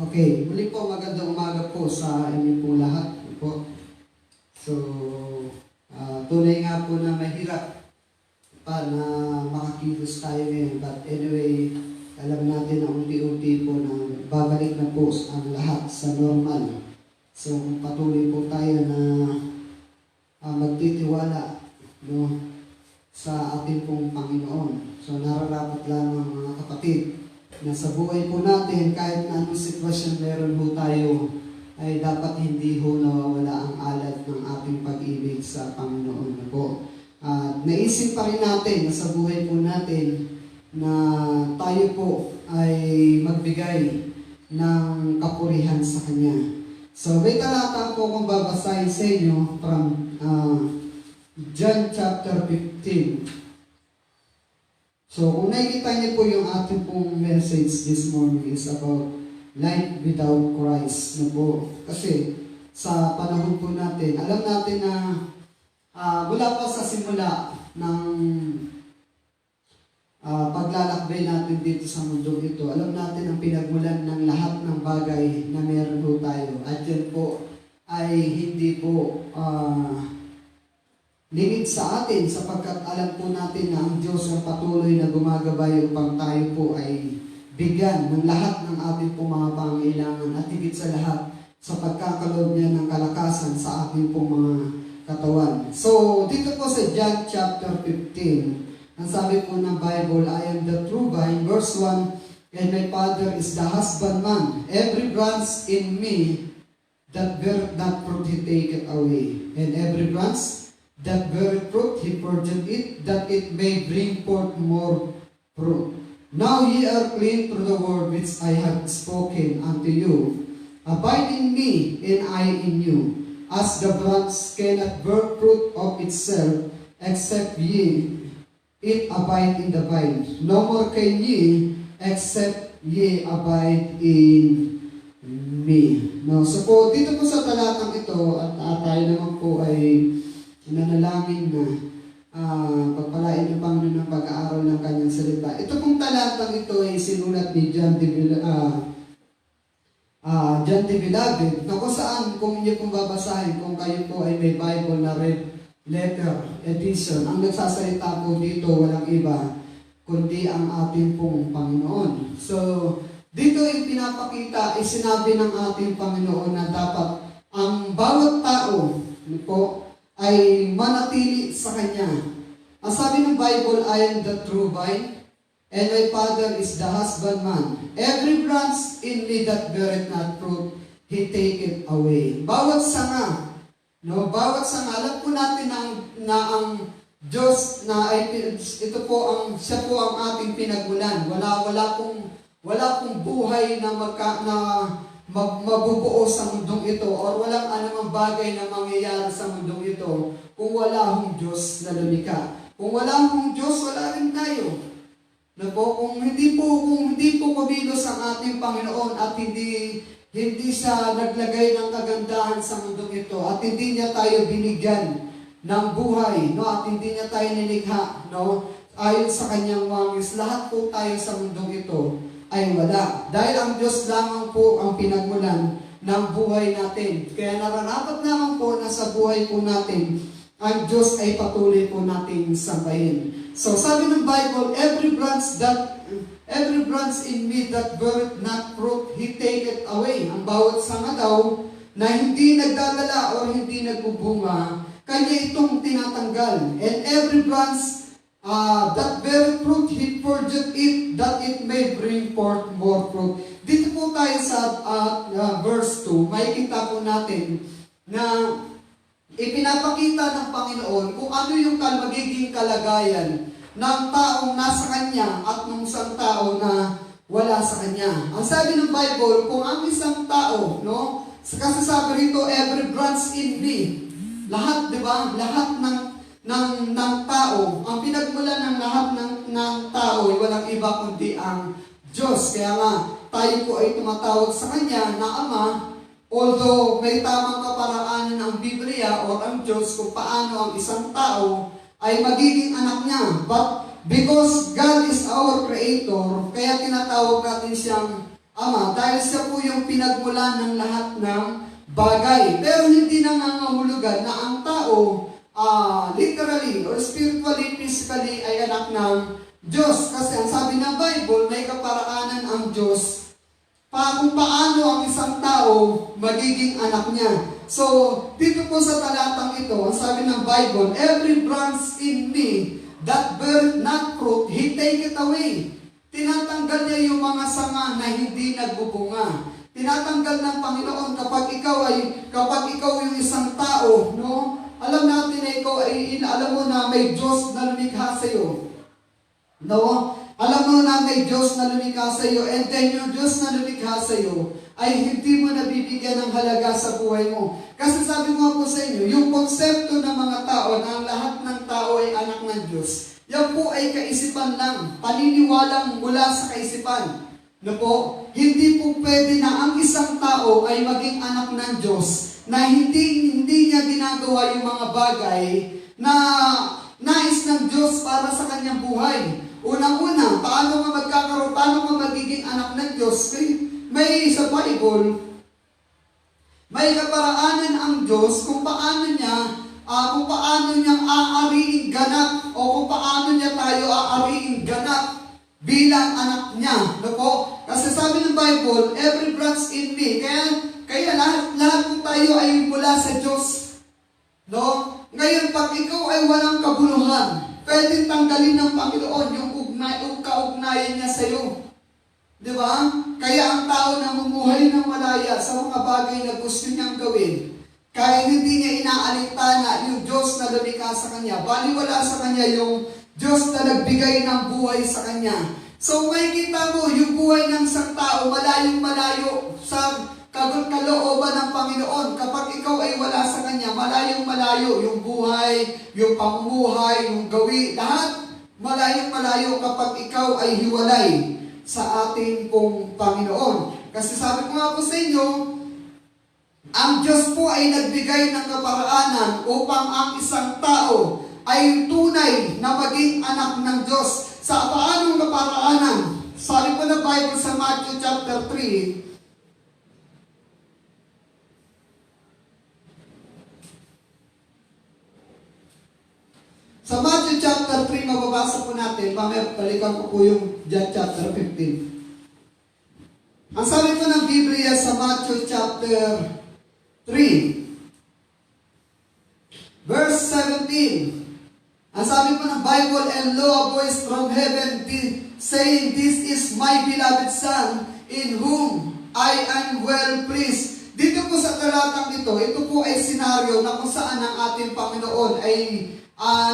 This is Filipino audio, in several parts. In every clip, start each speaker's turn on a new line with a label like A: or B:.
A: Okay, muli po magandang umaga po sa inyo po lahat po. So, tunay nga po na mahirap pa na makakilos tayo ngayon. But anyway, alam natin na unti-unti po na babalik na po ang lahat sa normal. So, patuloy po tayo na magtitiwala sa ating pong Panginoon. So, nararapat lamang mga kapatid na sa buhay po natin, kahit na anong sitwasyon meron po tayo, ay dapat hindi po nawawala ang alad ng ating pag-ibig sa Panginoon po. At naisip pa rin natin na sa buhay po natin na tayo po ay magbigay ng kapurihan sa Kanya. So may talata po kung babasahin sa inyo from John chapter 15. So, kung nakikita niyo po yung ating pong message this morning is about life without Christ. Kasi sa panahon po natin, alam natin na mula pa sa simula ng paglalakbay natin dito sa mundo ito, alam natin ang pinagmulan ng lahat ng bagay na meron po tayo. At yan po ay hindi po limit sa atin sapagkat alam po natin na ang Diyos ang patuloy na gumagabay upang tayo po ay bigyan ng lahat ng ating po mga pangailangan at higit sa lahat sa pagkakaloob niya ng kalakasan sa ating po mga katawan. So, dito po sa John chapter 15, ang sabi po ng Bible, I am the true vine, verse 1, and my Father is the husbandman. Every branch in me that beareth not fruit, he taketh away. And every branch that beareth fruit, he purgeth it, that it may bring forth more fruit. Now ye are clean through the word which I have spoken unto you. Abide in me, and I in you. As the branch cannot bear fruit of itself, except it abide in the vine. No more can ye, except ye abide in me. No, so po, dito po sa talatang ito, at tayo naman po ay nanalangin na pagpalain niyo Panginoon ng pag-aaral ng kanyang salita. Ito pong talatang ito ay sinulat ni John de Beloved, na kung saan, kung inyo pong babasahin, kung kayo po ay may Bible na red letter edition, ang nagsasalita po dito walang iba kundi ang ating pong Panginoon. So, dito yung pinapakita, ay sinabi ng ating Panginoon na dapat ang bawat tao po ay manatili sa Kanya. Ang sabi ng Bible, I am the true vine, and my Father is the husbandman. Every branch in me that beareth not fruit, he taketh away. Bawat sanga, bawat sanga, alam po natin na ang Diyos na ay ito po siya po ang ating pinagmulan. Wala pong buhay na mabubuo sa mundong ito or walang anumang bagay na mangyayari sa mundong ito kung wala hong Diyos na lumikha. Kung wala hong Diyos, wala rin tayo. Kung hindi po kumilos ang ating Panginoon at hindi siya naglagay ng kagandahan sa mundong ito at hindi niya tayo binigyan ng buhay, at hindi niya tayo nilikha, ayon sa kanyang wangis, lahat po tayo sa mundong ito ay wala. Dahil ang Diyos lamang po ang pinagmulan ng buhay natin. Kaya nararapat lamang po na sa buhay po natin, ang Diyos ay patuloy po nating sambahin. So sabi ng Bible, every branch in me that beareth not fruit, he taketh away. Ang bawat sanga daw na hindi nagdadala o hindi nagbubunga, kanya itong tinatanggal. And every branch that bear fruit, he purgeth it, that it may bring forth more fruit. Dito po tayo sa verse 2, makikita po natin na ipinapakita ng Panginoon kung ano yung magiging kalagayan ng taong nasa Kanya at ng isang tao na wala sa Kanya. Ang sabi ng Bible, kung ang isang tao, kasi sabi rito, every branch in me, lahat, di ba? Lahat ng tao, ang pinagmulan ng lahat ng tao ay walang iba kundi ang Diyos. Kaya nga, tayo po ay tumatawag sa Kanya na Ama, although may tamang kaparaanan ang Biblia o ang Diyos kung paano ang isang tao ay magiging anak niya. But because God is our Creator, kaya tinatawag natin siyang Ama dahil siya po yung pinagmulan ng lahat ng bagay. Pero hindi nangangahulugan na ang tao literally or spiritually, physically ay anak ng Diyos. Kasi ang sabi ng Bible, may kaparaanan ang Diyos kung paano ang isang tao magiging anak niya. So, dito po sa talatang ito, ang sabi ng Bible, every branch in me that bear not fruit, He take it away. Tinatanggal niya yung mga sanga na hindi nagbubunga. Tinatanggal ng Panginoon kapag ikaw yung isang tao, no? Alam natin na ikaw ay alam mo na may Diyos na lumikha sa iyo. No? Alam mo na may Diyos na lumikha sa iyo, and then yung Diyos na lumikha sa iyo ay hindi mo nabibigyan ng halaga sa buhay mo. Kasi sabi ko po sa inyo, yung konsepto ng mga tao na ang lahat ng tao ay anak ng Diyos, yan po ay kaisipan lang, paniniwalang mula sa kaisipan. No po? Hindi po pwede na ang isang tao ay maging anak ng Diyos na hindi niya ginagawa yung mga bagay na nais ng Diyos para sa kanyang buhay. Unang-una, paano ka magiging anak ng Diyos? May sa Bible, may kaparaanan ang Diyos kung paano niyang aariing ganap o kung paano niya tayo aariing ganap bilang anak niya. No po? Kasi sabi ng Bible, every branch in me, kaya lahat po tayo ay mula sa Diyos. No? Ngayon, pag ikaw ay walang kabuluhan, pwedeng tanggalin ng Panginoon yung kaugnayan niya sa iyo. Di ba? Kaya ang tao na namumuhay ng malaya sa mga bagay na gusto niyang gawin, kaya hindi niya inaalintana yung Diyos na lumikha sa kanya. Baliwala sa kanya yung Diyos na nagbigay ng buhay sa kanya. So makikita mo yung buhay ng isang tao malayong malayo sa kalooban ng Panginoon. Kapag ikaw ay wala sa kanya, malayong malayo yung buhay, yung pamumuhay, yung gawi, lahat malayong malayo kapag ikaw ay hiwalay sa ating pong Panginoon. Kasi sabi ko nga po sa inyo, ang Diyos po ay nagbigay ng kaparaanan upang ang isang tao ay tunay na maging anak ng Diyos. Sa paanong kaparaanan? Sabi po ng Bible sa Matthew chapter 3, sa Matthew chapter 3, mababasa po natin, mamaya balikan ko po yung John chapter 15. Ang sabi po ng Biblia sa Matthew chapter 3, verse 17, ang sabi po ng Bible, and lo, a voice from heaven saying, this is my beloved Son, in whom I am well pleased. Dito po sa talatang ito po ay senaryo na kung saan ang ating Panginoon ay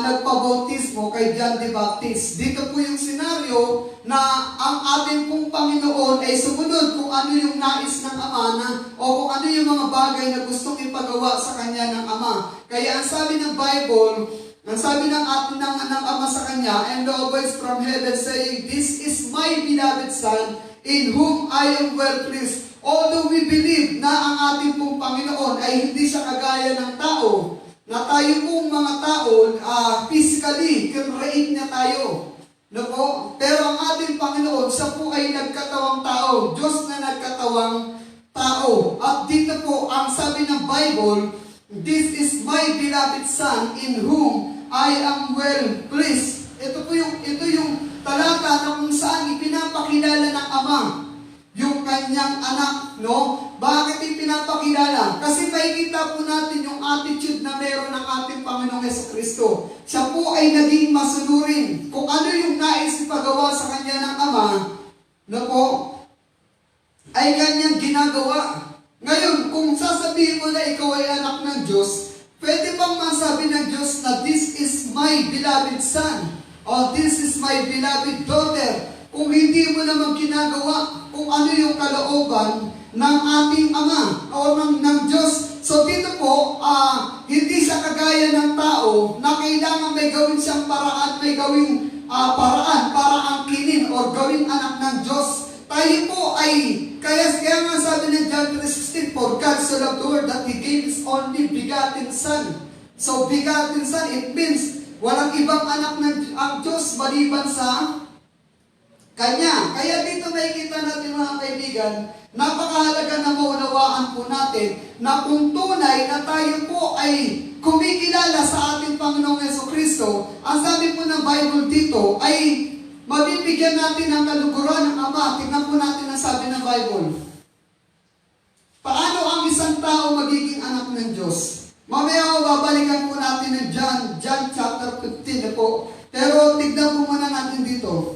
A: nagpabautismo kay John the Baptist. Dito po yung senaryo na ang ating pong Panginoon ay sumunod kung ano yung nais ng Ama o kung ano yung mga bagay na gustong ipagawa sa kanya ng Ama. Kaya ang sabi ng Bible, ang sabi ng Ama sa kanya, and the voice from heaven saying, this is my beloved Son, in whom I am well pleased. Although we believe na ang ating pong Panginoon ay hindi siya kagaya ng tao, na tayo pong mga tao, physically, create niya tayo. No po? Pero ang ating Panginoon, siya po ay nagkatawang tao. Diyos na nagkatawang tao. At dito po, ang sabi ng Bible, this is my beloved Son, in whom I am well pleased. Ito yung talata na kung saan ipinapakilala ng Ama yung kanyang anak, no? Bakit ipinapakilala? Kasi makikita po natin yung attitude na meron ng ating Panginoong Jesucristo. Siya po ay naging masunurin. Kung ano yung nais ipagawa sa kanya ng Ama, no po, ay kanyang ginagawa. Ngayon, kung sasabihin mo na ikaw ay anak ng Diyos, pwede bang masabi ng Diyos na this is my beloved Son, or this is my beloved daughter, kung hindi mo naman ginagawa kung ano yung kalooban ng ating Ama o ng Diyos. So dito po, hindi siya kagaya ng tao na kailangan may gawin siyang paraan, may gawing paraan para angkinin o gawing anak ng Diyos. Tayo po ay, kaya nga sabi ng John 3:16, for God so loved the world that He gave His only begotten Son. So begotten Son, it means walang ibang anak ng ang Diyos maliban sa Kanya. Kaya dito makikita natin mga kaibigan, napakahalaga na maunawaan po natin na kung tunay na tayo po ay kumikilala sa ating Panginoong Jesucristo, ang sabi po ng Bible dito ay mabibigyan natin ng kaluguran ng Ama. Tingnan po natin ang sabi ng Bible. Paano ang isang tao magiging anak ng Diyos? Mamaya babalikan po natin ng John chapter 15 na po. Pero tignan po muna natin dito.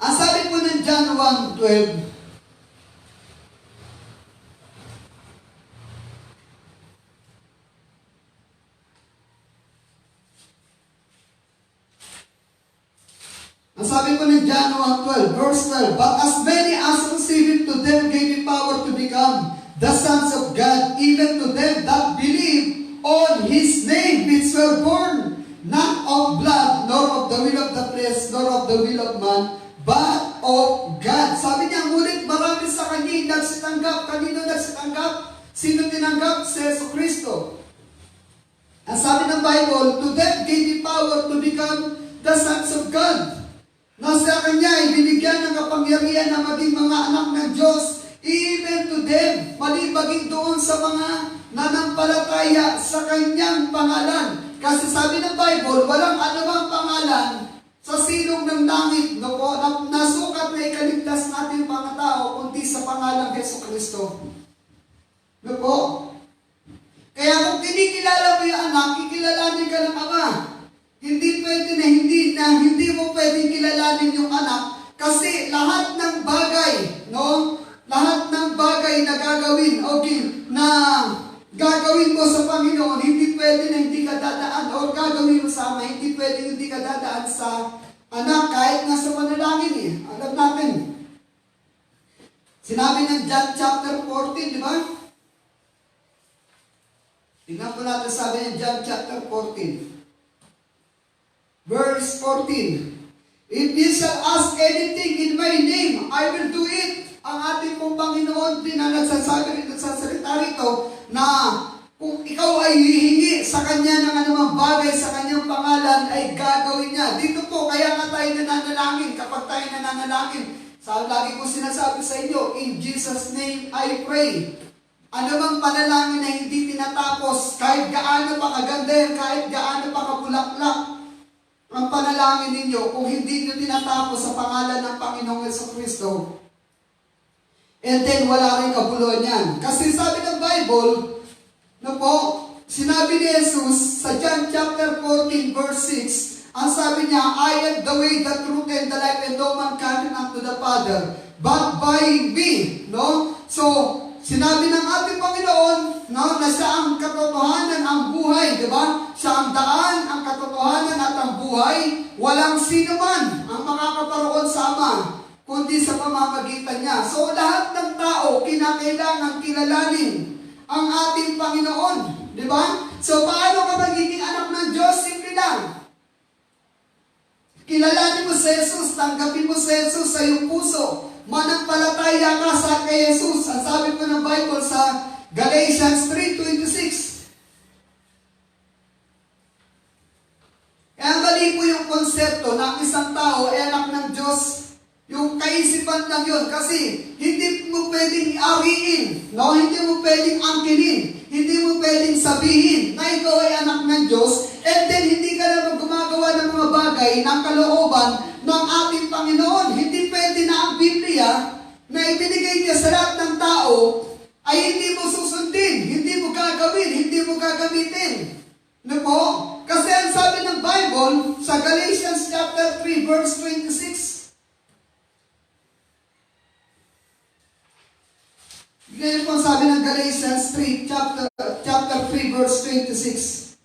A: Ang sabi po ng John 1:12, ang sabi po ng John 1:12, verse 12, "But as many as received it, to them gave He power to become the sons of God, even to them that believe on His name, which were born not of blood, nor of the will of the flesh, nor of the will of man, but of God." Sabi niya, ngunit marami sa Kanya nagsitanggap. Kanino nagsitanggap? Sino tinanggap? Si Jesucristo. Ang sabi ng Bible, "To them gave He power to become the sons of God." Nasa Kanya ay binigyan ng kapangyarihan na maging mga anak ng Diyos, even to them, malibaging doon sa mga nanampalataya sa Kanyang pangalan. Kasi sabi ng Bible, walang anumang pangalan sa silong ng langit na nasukat na ikaligtas natin mga tao, kundi sa pangalang Jesucristo. No po? Kaya kung kinikilala mo yung anak, kikilalanin ka ng Ama. Hindi pwede na hindi mo pwedeng kilalanin yung anak kasi lahat ng bagay, no? Lahat ng bagay na gagawin, okay, na gagawin mo sa Panginoon, hindi pwede na hindi ka dadaan, o gagawin mo sa Ama, hindi pwede hindi ka dadaan sa anak, kahit nasa panalangin eh. Alam natin. Sinabi ng John chapter 14, di ba? Tingnan po natin sabi ng John chapter 14. Verse 14. "If ye shall ask anything in my name, I will do it." Ang ating pong Panginoon din ang nagsasabi rito sa salita rito na kung ikaw ay hihingi sa Kanya ng anumang bagay sa Kanyang pangalan, ay gagawin niya. Dito po, kaya nga tayo nananalangin. Kapag tayo nananalangin, lagi ko sinasabi sa inyo, in Jesus' name I pray. Ano bang panalangin na hindi tinatapos, kahit gaano pa kaganda yan, kahit gaano pa kabulaklak ang panalangin ninyo, kung hindi nyo tinatapos sa pangalan ng Panginoong Jesucristo, and then wala rin kabuluhan yan. Kasi sabi ng Bible, na po, sinabi ni Jesus sa John chapter 14 verse 6, ang sabi niya, "I am the way, the truth, and the life, and no man cometh unto the Father, but by me." No? So, sinabi ng ating Panginoon, no, na siya ang katotohanan, ang buhay, di ba? Siya ang daan, ang katotohanan at ang buhay. Walang sino man ang makakaparoon sa Ama, kundi sa pamamagitan niya. So, lahat ng tao, kinakailangan kilalanin ang ating Panginoon. Di ba? So, paano ka magiging anak ng Diyos? Simple lang. Kilalanin mo si Jesus, tanggapin mo si Jesus sa iyong puso. Manampalataya ka sa kay Jesus. Ang sabi po ng Bible sa Galatians 3:26. Kaya mali po yung konsepto na ang isang tao ay anak ng Diyos. Yung kaisipan lang yun. Kasi hindi mo pwedeng ariin. No? Hindi mo pwedeng angkinin. Hindi mo pwedeng sabihin na ikaw ay anak ng Diyos. And then hindi ka na gumagawa ng mga bagay ng kalooban ng ating Panginoon. Hindi pwede na ang Biblia na ibinigay niya sa lahat ng tao ay hindi mo susundin, hindi mo gagawin, hindi mo gagamitin. No po? Kasi ang sabi ng Bible sa Galatians chapter 3 verse 26. Ganyan po sabi ng Galatians 3 chapter 3 verse 26.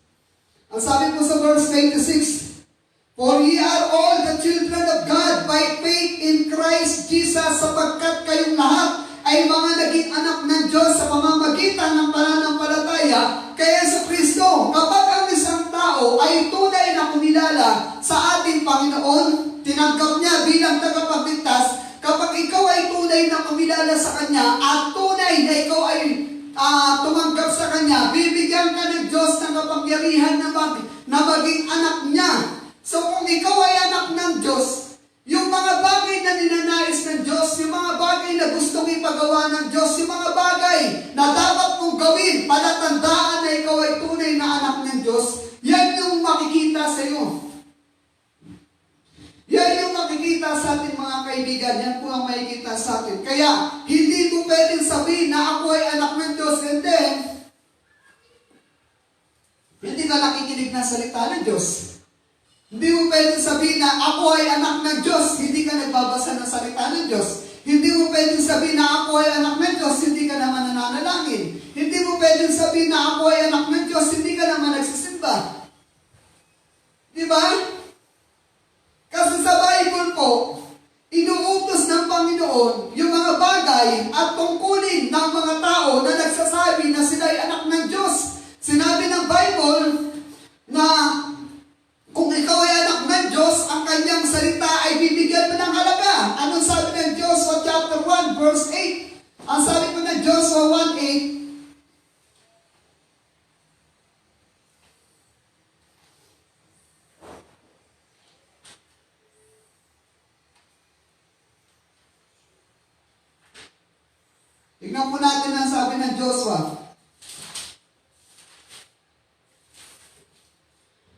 A: Ang sabi po sa verse 26, "For ye are all the children of God by faith in Christ Jesus, sapagkat kayong lahat ay mga naging anak ng Diyos sa pamamagitan ng pananampalataya kay Jesucristo." Kapag ang isang tao ay tunay na kumilala sa ating Panginoon, tinanggap niya bilang tagapagligtas, kapag ikaw ay tunay na kumilala sa Kanya at tunay na ikaw ay tumanggap sa Kanya, bibigyan ka ng Diyos ng kapangyarihan na maging anak niya. So kung ikaw ay anak ng Diyos, Yung mga bagay na ninanais ng Diyos, yung mga bagay na gustong ipagawa ng Diyos, yung mga bagay na dapat mong gawin, palatandaan na ikaw ay tunay na anak ng Diyos, yan yung makikita sa iyo. Yan yung makikita sa atin mga kaibigan, yan po ang makikita sa atin. Kaya, hindi mo pwedeng sabihin na ako ay anak ng Diyos, and then, hindi ka nakikinig ng salita ng Diyos. Hindi mo pwedeng sabihin na ako ay anak ng Diyos, hindi ka nagbabasa ng salita ng Diyos. Hindi mo pwedeng sabihin na ako ay anak ng Diyos, hindi ka naman nananalangin. Hindi mo pwedeng sabihin na ako ay anak ng Diyos, hindi ka naman nagsisimba. Di ba? Kasi sa Bible po, inuutos ng Panginoon yung mga bagay at tungkulin ng mga tao na nagsasabi na sila ay anak ng Diyos. Sinabi ng Bible na kung ikaw ay anak ng Diyos, ang kanyang salita ay bibigyan mo ng halaga. Anong sabi ng Joshua chapter 1 verse 8? Ang sabi po ng Joshua 1:8, tignan po natin ang sabi ng Joshua.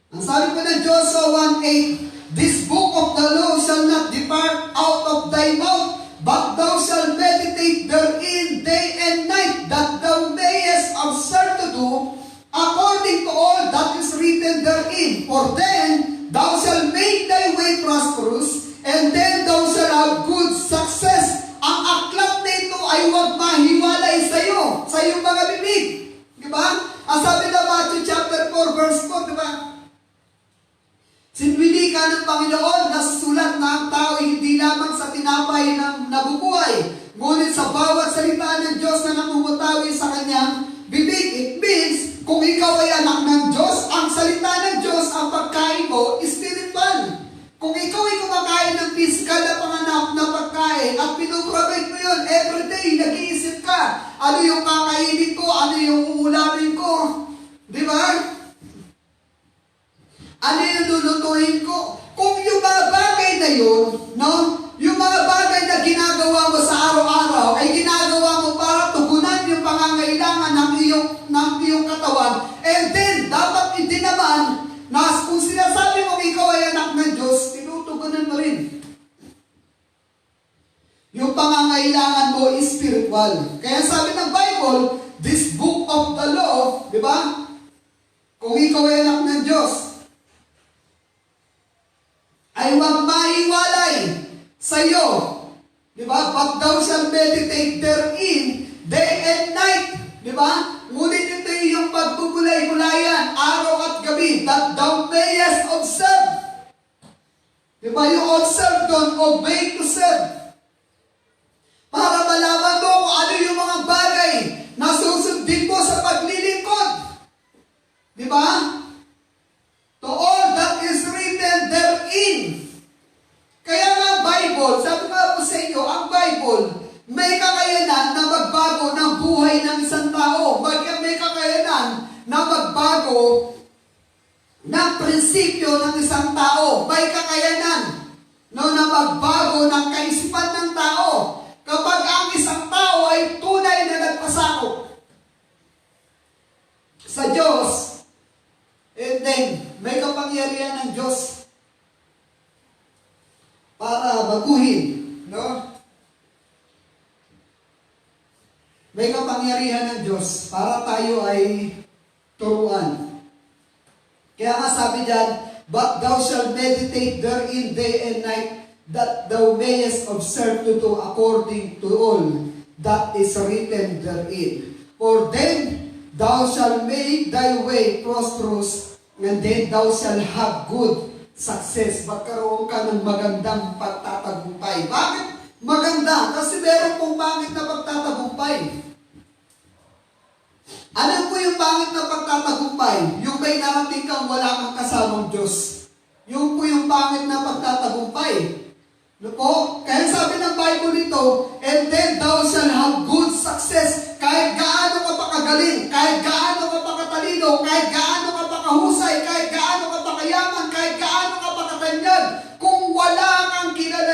A: Ang sabi po ng Joshua 1:8, this book of the law shall not depart out of thy mouth, but thou shalt meditate therein day and night, that thou mayest observe to do according to all that is written therein. For then thou shalt make thy way prosperous, and then thou shalt have good success. Ang aklat nito ay huwag mahiwalay sa iyo, sa iyong mga bibig. Di ba? Ang sabi ng Matthew chapter 4 verse 4, di ba? Sinwili ka ng Panginoon na sulat na ang tao hindi lamang sa tinapay ng nabubuhay, ngunit sa bawat salita ng Diyos na namumutawi sa kanyang bibig. It means, kung ikaw ay anak ng Diyos, ang salita ng Diyos, ang pagkain mo, spiritual. Kung ikaw ay kumakain ng physical na panganap na pagkain at pinuprovide mo yun everyday, nag-iisip ka, ano yung kakainin ko, ano yung uulamin ko, di ba? Ano yung lulutuin ko? Kung yung mga bagay na yun, no? Yung mga bagay na ginagawa mo sa araw-araw ay ginagawa mo para tugunan yung pangangailangan ng iyong katawan. And then, dapat hindi naman na kung sinasabi mo ikaw ay anak ng Diyos, tinutugunan mo rin. Yung pangangailangan mo is spiritual. Kaya sabi ng Bible, this book of the law, di ba? Kung ikaw ay anak ng Diyos, ay huwag maiwalay sa iyo. Di ba? But thou shalt meditate therein day and night. Di ba? Ngunit ito yung pagbubulay-bulayan, araw at gabi, that thou mayest observe. Di ba? Yung observe doon, obey to serve. Para malaman mo kung ano yung mga bagay na susundin mo sa paglilingkod. Di ba? To all that is written therein. Kaya nga Bible, sabi nga po sa inyo, ang Bible, may kakayanan na magbago ng buhay ng isang tao. May kakayanan na magbago ng prinsipyo ng isang tao. May kakayanan na magbago ng kaisipan ng tao. Kapag ang isang tao ay tunay na nagpasakop sa Diyos, and then, may kapangyarihan ng Diyos para baguhin, no? May kapangyarihan ng Diyos para tayo ay turuan. Kaya nga sabi dyan, but thou shalt meditate therein day and night, that thou mayest observe to do according to all that is written therein. For then thou shalt make thy way prosperous, and then thou shalt have good success. Magkaroon ka ng magandang pagtatagumpay. Bakit maganda? Kasi meron pong pangit na pagtatagumpay. Ano po yung pangit na pagtatagumpay? Yung may narating kang wala kang kasamang Diyos. Yung po yung pangit na pagtatagumpay. No po? Kaya sabi ng Bible nito, and then thou shalt have good success. Kahit gaano ka pa kagaling, kahit gaano ka pa katalino, kahit gaano ka pa kahusay, kahit gaano ka pa kayaman, kahit gaano ka pa katanyag, kung wala kang kilala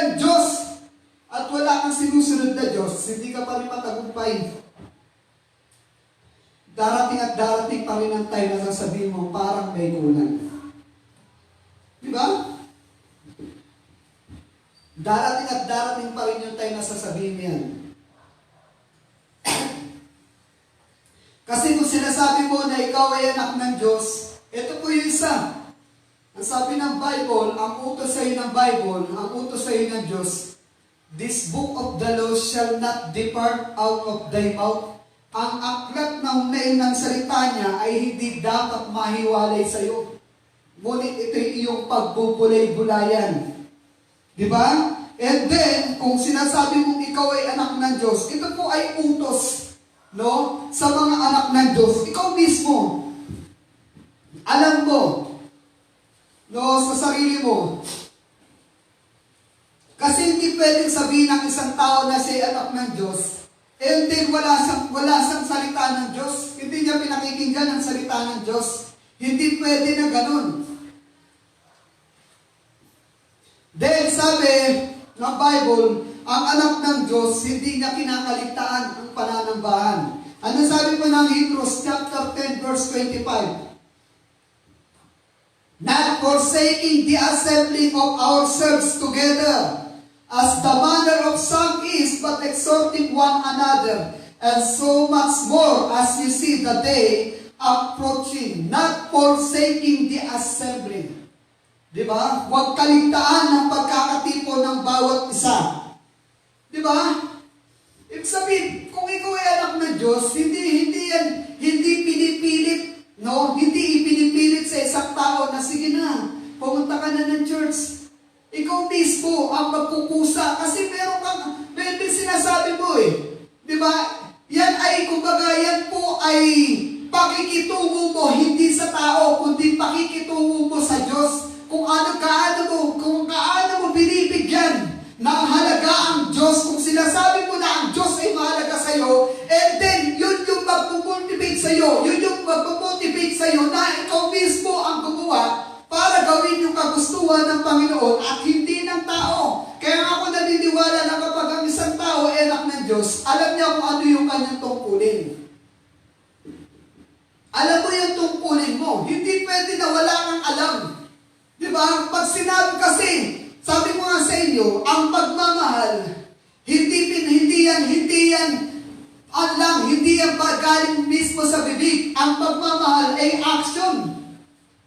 A: wala kang sinusunod na Diyos, hindi ka pa rin matagumpay. Darating at darating pa rin ang time na sasabihin mo, parang may kulang. Di ba? Darating at darating pa rin yung time na sasabihin mo yan. Kasi kung sinasabi mo na ikaw ay anak ng Diyos, ito po yung isa. Ang sabi ng Bible, ang utos sa iyo ng Bible, ang utos sa iyo ng Diyos, this book of the law shall not depart out of thy mouth. Ang aklat na hunain ng salita niya ay hindi dapat mahiwalay sa iyo. Ngunit ito yung iyong pagbubulay-bulayan. Di ba? And then, kung sinasabi mong ikaw ay anak ng Diyos, ito po ay utos, no? Sa mga anak ng Diyos. Ikaw mismo, alam mo, no, sa sarili mo. Kasi hindi pwedeng sabihin ng isang tao na siya anak ng Diyos, and then wala siyang salita ng Diyos. Hindi niya pinakikinggan ang salita ng Diyos. Hindi pwede na ganun. Then sabi ng Bible, ang anak ng Diyos, hindi niya kinakaligtaan ang pananambahan. Ano sabi po ng Hebrews chapter 10 verse 25? Not forsaking the assembling of ourselves together, as the manner of some is, but exhorting one another, and so much more as you see the day approaching. Not forsaking the assembling. Diba? Huwag kaligtaan ng pagkakatipon ng bawat isa. Diba? Ibig sabihin, kung ikaw ay anak ng Diyos, hindi pinipilit, no? Hindi ipinipilit sa isang tao na sige na, pumunta ka na ng church. Ikaw mismo ang magkukusa kasi meron din sinasabi mo eh. Di ba? Yan ay, kumbaga, yan po ay pakikitungo mo, hindi sa tao, kundi pakikitungo mo sa Diyos. Kung kaano mo binibigyan ng halaga ang Diyos, kung sinasabi mo na ang Diyos ay mahalaga sa iyo, and then yun yung magpumotivate sa iyo, na ikaw mismo ang gumawa para gawin yung kagustuhan ng Panginoon at hindi ng tao. Kaya ako naniniwala na kapag ang isang tao ay anak ng Diyos, alam niya kung ano yung kanyang tungkulin. Alam mo yung tungkulin mo. Hindi pwede na wala kang alam. Diba? Pag sinabi kasi, sabi ko nga sa inyo, ang pagmamahal, hindi yan galing mismo sa bibig. Ang pagmamahal ay action.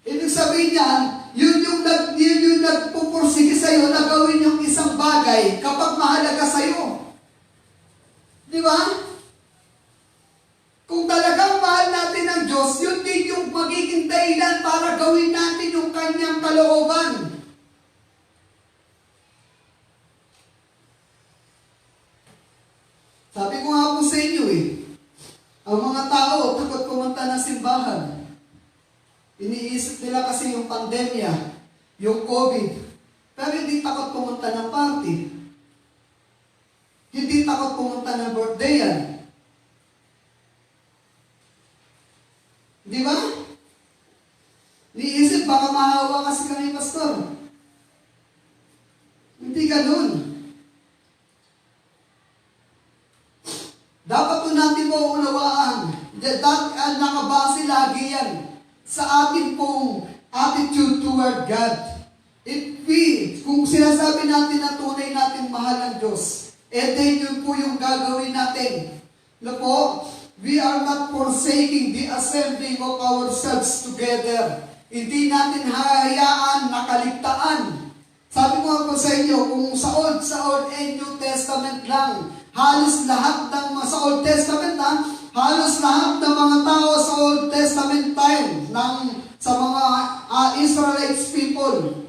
A: Ibig sabihin niyan, yun yung nagpupursige sa'yo na gawin yung isang bagay kapag mahalaga sa'yo. Di ba? Kung talagang mahal natin ang Diyos, yun din yung magiging dahilan para gawin natin yung kanyang kalooban. Sabi ko nga po sa inyo ang mga tao takot pumunta ng simbahan. Iniisip nila kasi yung pandemya, yung COVID, pero hindi takot pumunta ng party. Hindi takot pumunta ng birthday yan. Di ba? Iniisip, baka mahawa kasi kami, pastor. Hindi ganun. Dapat po natin maunawaan. Nakabase lagi yan sa atin pong attitude toward God. Kung sinasabi natin na tunay natin mahal ang Diyos, then yun po yung gagawin natin. Na po, we are not forsaking the assembling of ourselves together. Hindi natin hahayaan na kaligtaan. Sabi ko nga po sa inyo, kung sa Old and New Testament lang, halos lahat ng sa Old Testament halos lahat ng mga tao sa Old Testament time sa mga Israelites people,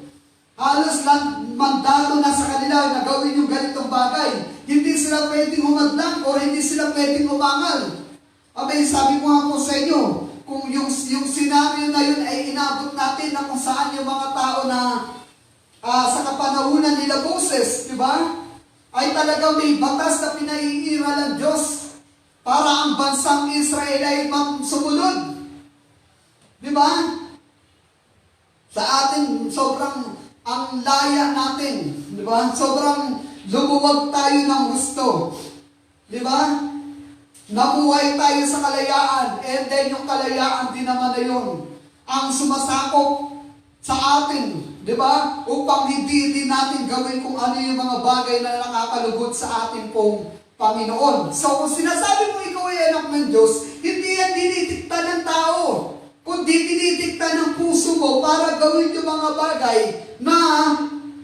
A: halos lang mandato na sa kanila na gawin yung ganitong bagay. Hindi sila pwedeng humadlang o hindi sila pwedeng umangal. Sabi ko nga po sa inyo, kung yung scenario na yun ay inabot natin na kung saan yung mga tao na sa kapanahunan nila Moses, di ba? Ay talagang may batas na pinaiiral ng Diyos para ang bansang Israel ay sumunod. Di ba? Sa atin, sobrang ang laya natin. Di ba? Sobrang lumuwag tayo ng gusto. Di ba? Nabuhay tayo sa kalayaan, and then yung kalayaan din naman na yun ang sumasakop sa atin, di ba? Upang hindi din natin gawin kung ano yung mga bagay na nakakalugod sa atin pong Panginoon. So, kung sinasabi mo ikaw ay anak ng Diyos, hindi yan dinitikta ng tao, kundi dinitikta ng puso mo para gawin yung mga bagay na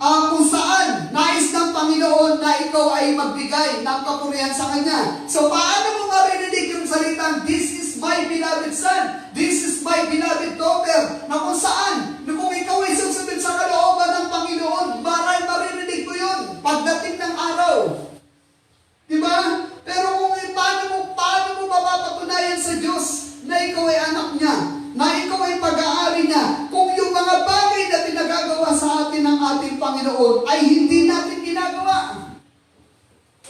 A: kung saan nais ng Panginoon na ikaw ay magbigay ng kapurihan sa Kanya. So, paano mo marinig yung salitang, "This is my beloved son, this is my beloved daughter," na kung saan, kung ikaw ay susunod sa kalooban ng Panginoon, maririnig mo yun pagdating ng araw. Diba? Pero kung paano mo mapapatunayan sa Diyos na ikaw ay anak niya, na ikaw ay pag-aari niya, kung yung mga bagay na pinagagawa sa atin ng ating Panginoon ay hindi natin ginagawa?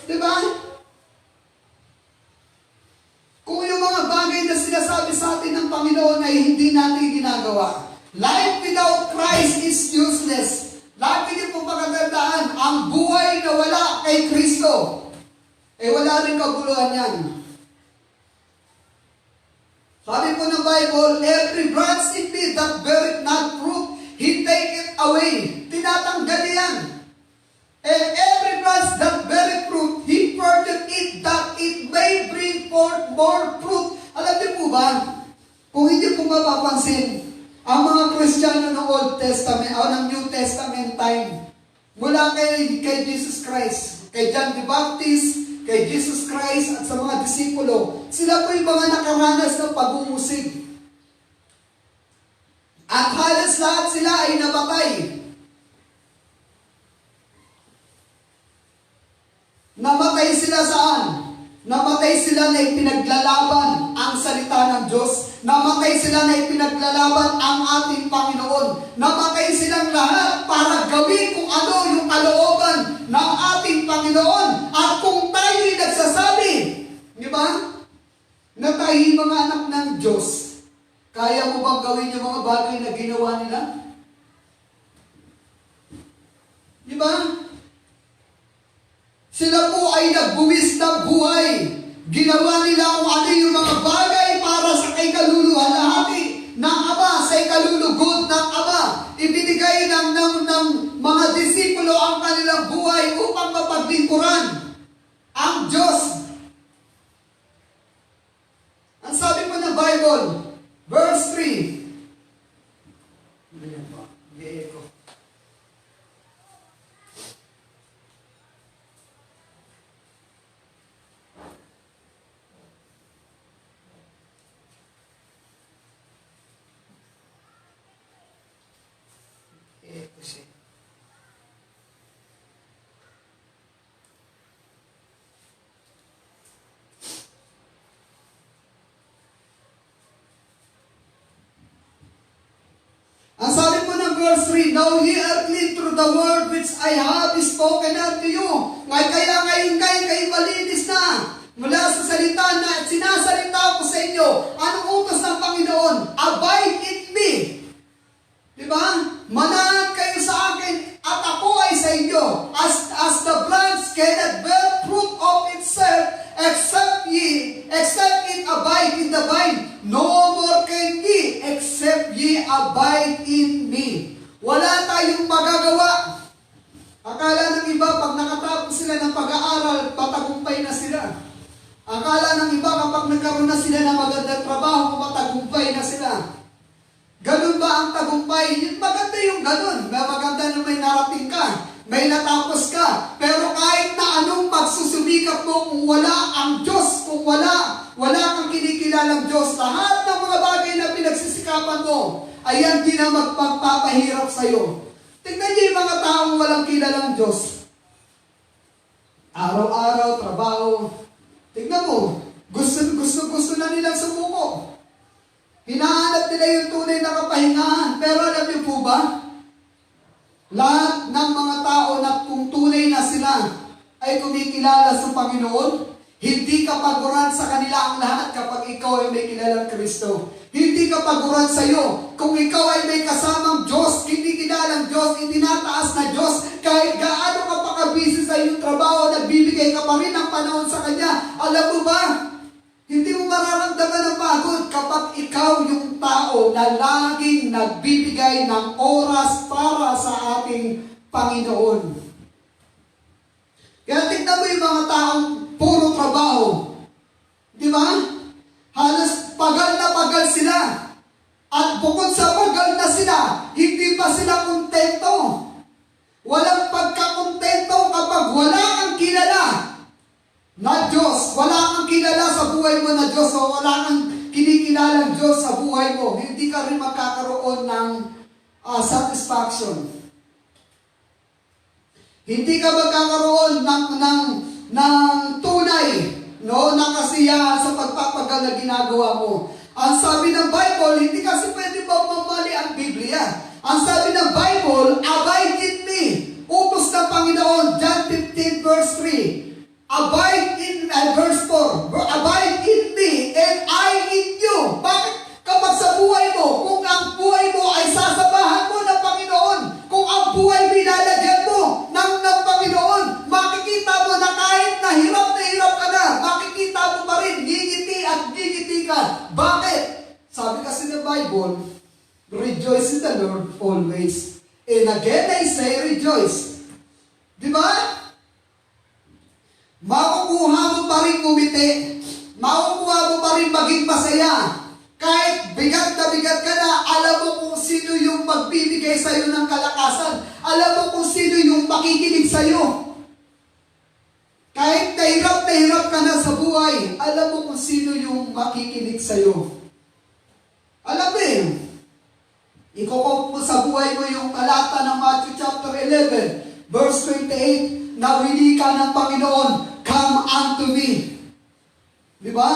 A: Diba? Kung yung mga bagay na sinasabi sa atin ng Panginoon ay hindi natin ginagawa. Life without Christ is useless. Lagi niyo pong pagkagandaan, ang buhay na wala kay Kristo, wala rin kabuluhan yan. Sabi po ng Bible, "Every branch in me that beareth not fruit, He taketh away." Tinatanggal yan. "And every branch that beareth fruit, He purgeth it, that it may bring forth more fruit." Alam niyo po ba, kung hindi po mapapansin, ang mga Kristiyano ng Old Testament, o ng New Testament time, mula kay Jesus Christ, kay John the Baptist, kay Jesus Christ at sa mga disipulo, sila po yung mga nakaranas ng pag-uusig. At halos lahat sila ay namatay. Namatay sila saan? Namatay sila na ipinaglalaban ang salita ng Diyos. Namatay sila na ipinaglalaban ang ating Panginoon. Namatay silang lahat para gawin kung ano yung kalooban ng ating Panginoon. At kung tayo'y nagsasabi, di ba, na tayo'y mga anak ng Diyos, kaya mo bang gawin yung mga bagay na ginawa nila? Di ba? Sila po ay nagbuwis ng buhay. Ginawa nila kung ano yung mga bagay para sa ikaluluhalhati ng Ama, sa ikalulugod ng Ama. Ibinigay ng mga disipulo ang kanilang buhay upang mapaglingkuran ang Diyos. Ang sabi po ng Bible, verse 3. Ganyan po. I-echo. Ang sabi po ng verse 3, "Now ye are clean through the word which I have spoken unto you." Kaya ngayon kayo malinis na mula sa salita na sinasalita ko sa inyo. Anong utos ng Panginoon? Abide in me. Diba? Manahan kayo sa akin at ako ay sa inyo. As the branch cannot bear fruit of itself except it abide in the vine, no more can ye except ye abide in me. Wala tayong magagawa. Akala ng iba, pag nakatapos sila ng pag-aaral, patagumpay na sila. Akala ng iba, kapag nagkaroon na sila ng magandang trabaho, matagumpay na sila. Ganun ba ang tagumpay? Maganda yung ganun. Maganda na may narating ka, may natapos ka. Pero kahit na anong pagsusumikap mo, kung wala ang Diyos, kung wala kang kinikilalang Diyos, lahat ng mga bagay na pinagsisikapan mo, ayan din ang magpapahirap sa'yo. Tingnan niyo yung mga taong walang kilalang Diyos. Araw-araw, trabaho. Tingnan mo, gusto na nilang sumuko. Hinahanap nila yung tunay na kapahingahan. Pero alam niyo po ba, lahat ng mga tao na kung tunay na sila ay kumikilala sa Panginoon, hindi ka paguran sa kanila ang lahat kapag ikaw ay may kilalang Kristo. Hindi ka paguran sa iyo kung ikaw ay may kasamang Diyos, hindi kilalang Diyos, itinataas na Diyos, kahit gaano ka pakabisi sa yung trabaho, nagbibigay ka pa rin ng panahon sa Kanya. Alam mo ba, hindi mo mararamdaman ang pagod kapag ikaw yung tao na laging nagbibigay ng oras para sa ating Panginoon. Kaya tignan mo yung mga taong puro trabaho. Di ba? Halos pagal na pagal sila. At bukod sa pagal na sila, hindi pa sila kontento. Walang pagkakontento kapag wala kang kilala na Diyos. Wala kang kilala sa buhay mo na Diyos o wala kang kinikilalang Diyos sa buhay mo. Hindi ka rin magkakaroon ng satisfaction. Hindi ka magkakaroon ng tunay, no, na kasiyahan sa pagpapagal na ginagawa mo. Ang sabi ng Bible, hindi kasi pwede ba mamali ang Biblia. Ang sabi ng Bible, abide in me. Utos ng Panginoon, John 15 verse 3. Abide in, verse 4. Abide in me and I in you. Bakit? Kapag sa buhay mo, kung ang buhay mo ay sasabahan mo ng Panginoon, kung ang buhay mo ilalagyan mo ng Panginoon, makikita mo na kahit na hirap ka na, makikita mo pa rin, gigiti at gigiti ka. Bakit? Sabi kasi ng Bible, rejoice in the Lord always. And again I say rejoice. Di ba? Makukuha mo pa rin umiti. Makukuha mo pa rin maging masaya. Kahit bigat na bigat ka na, alam mo kung sino yung magbibigay sa'yo ng kalakasan. Alam mo kung sino yung makikinig sa'yo. Kahit nahirap ka na sa buhay, alam mo kung sino yung makikinig sa'yo. Alam mo iko-quote mo sa buhay mo yung talata ng Matthew chapter 11, verse 28, na winika ng Panginoon, come unto me. Di ba?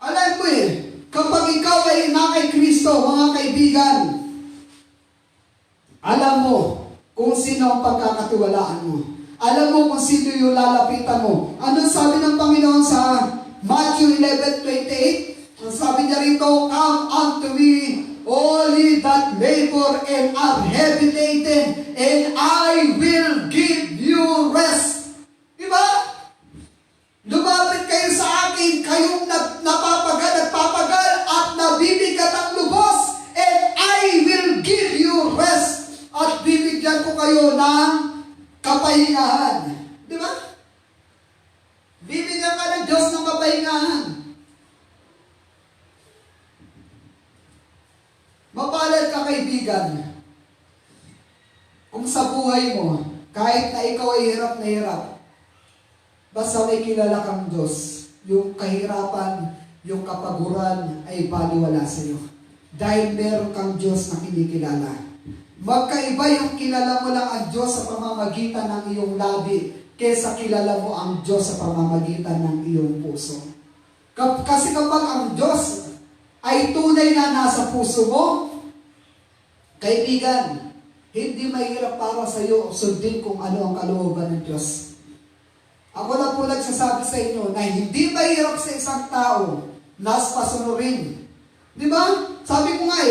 A: Alam mo kapag ikaw ay na kay Kristo, mga kaibigan, alam mo kung sino ang pagkakatiwalaan mo. Alam mo kung sino yung lalapitan mo. Ano sabi ng Panginoon sa Matthew 11:28? Ang sabi niya rito, come unto me, all ye that labor and are heavy laden, and I will give you rest. Diba? Lumapit kayo sa akin, kayong nagpapagal at nabibigat ang lubos, and I will give you rest. At bibigyan ko kayo ng kapahingahan. Di ba? Bibigyan ka ng Diyos ng kapahingahan. Mapalad ka, kaibigan, kung sa buhay mo, kahit na ikaw ay hirap na hirap, basta may kilala kang Diyos, yung kahirapan, yung kapaguran ay baliwala sa iyo. Dahil meron kang Diyos na kinikilala. Magkaiba yung kilala mo lang ang Diyos sa pamamagitan ng iyong labi kaysa kilala mo ang Diyos sa pamamagitan ng iyong puso. Kasi kapag ang Diyos ay tunay na nasa puso mo, kaibigan, hindi mahirap para sa iyo sundin kung ano ang kalooban ng Diyos. Ako na po nagsasabi sa inyo na hindi mahirap sa isang tao na pasunurin. Di ba? Sabi ko nga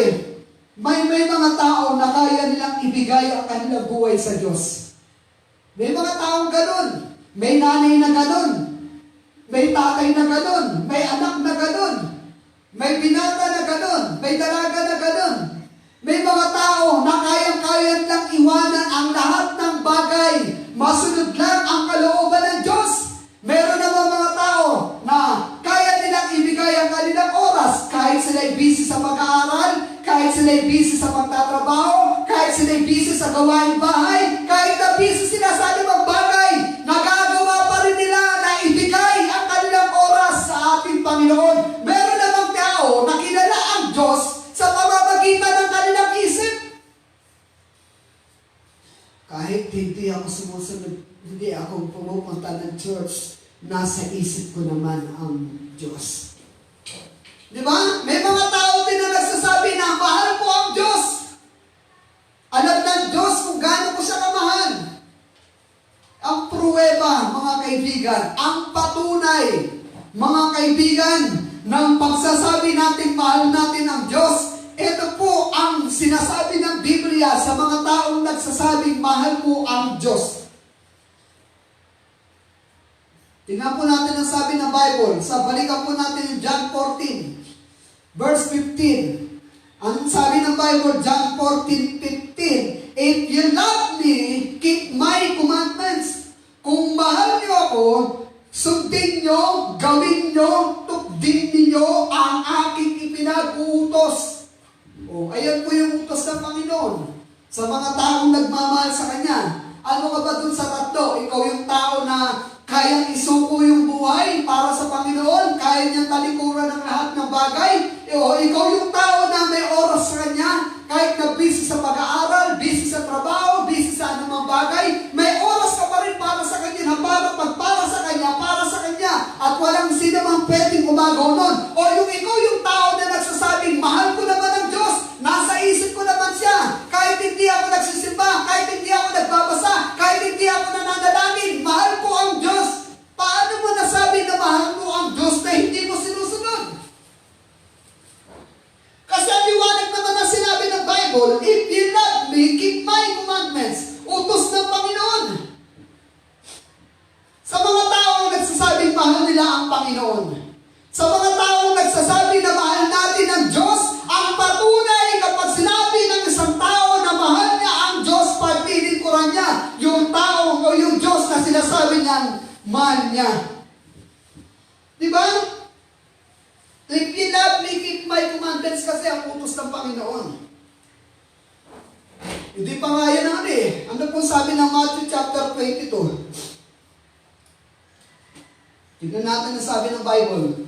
A: may mga tao na kaya nilang ibigay ang kanilang buhay sa Diyos. May mga taong ganun. May nanay na ganun. May tatay na ganun. May anak na ganun. May binata na ganun. May dalaga na ganun. May mga tao na kayang-kaya nilang iwanan ang lahat ng bagay. Masunod lang ang kalooban ng Diyos. Meron naman mga tao na kaya nilang ibigay ang kanilang oras kahit sila'y busy sa pag-aaral, kahit sila'y busy sa pagtatrabaho, kahit sila'y busy sa gawaing bahay, kahit na busy sila sa anumang bagay, nagagawa pa rin nila na ibigay ang kanilang oras sa ating Panginoon. Meron namang tao na kilala ang Diyos sa pamamagitan ng kanilang isip. Kahit hindi ako sumusunod, hindi ako pumupunta ng church, nasa isip ko naman ang Diyos. Di ba? May mga tao din na nagsasabi na mahal ko ang Diyos. Alam ng Diyos kung gaano ko siya kamahal. Ang pruweba, mga kaibigan, ang patunay, mga kaibigan, ng pagsasabi natin mahal natin ang Diyos, ito po ang sinasabi ng Biblia hallelujah, sa mga taong nagsasabing mahal mo ang Diyos. Tingnan po natin ang sabi ng Bible. Balikan po natin yung John 14, verse 15. Ang sabi ng Bible, John 14:15, if you love me, keep my commandments. Kung mahal niyo ako, sundin niyo, gawin niyo, tupdin niyo ang aking ipinag-uutos. Ayan po yung utos ng Panginoon sa mga taong nagmamahal sa Kanya. Ano ka ba dun sa tatlo? Ikaw yung tao na kayang isuko yung buhay para sa Panginoon, kaya niyang talikuran ng lahat ng bagay. Ikaw yung tao na may oras sa Kanya, kahit na busy sa pag-aaral, busy sa trabaho, busy sa anumang bagay, may oras ka pa rin para sa Kanya, na para sa Kanya, at walang sino mang pwedeng umagaw nun. O yung ikaw yung tao na nagsasabing, mahal ko naman ang Diyos, nasa isip ko naman siya, kahit hindi ako nagsisimba, kahit hindi ako nagbabasa, kahit hindi ako nananalangin, mahal ko ang Diyos. Paano mo nasabi na mahal mo ang Diyos na hindi mo sinusunod? Kasi ang liwanag naman na sinabi ng Bible, if you love me, keep my commandments. Utos ng Panginoon. Sa mga taong nagsasabing mahal nila ang Panginoon, sa mga taong nagsasabi na mahal natin ang Diyos, ang patunay kapag sinabi ng isang tao na mahal niya ang Diyos, pagtilingkuran niya yung tao o yung Diyos na sinasabi niyang mahal niya. Diba? If you love me, keep my commandments, kasi ang utos ng Panginoon. Hindi pa nga yan ang Ano po sabi ng Matthew chapter 22? Tignan natin ang sabi ng Bible.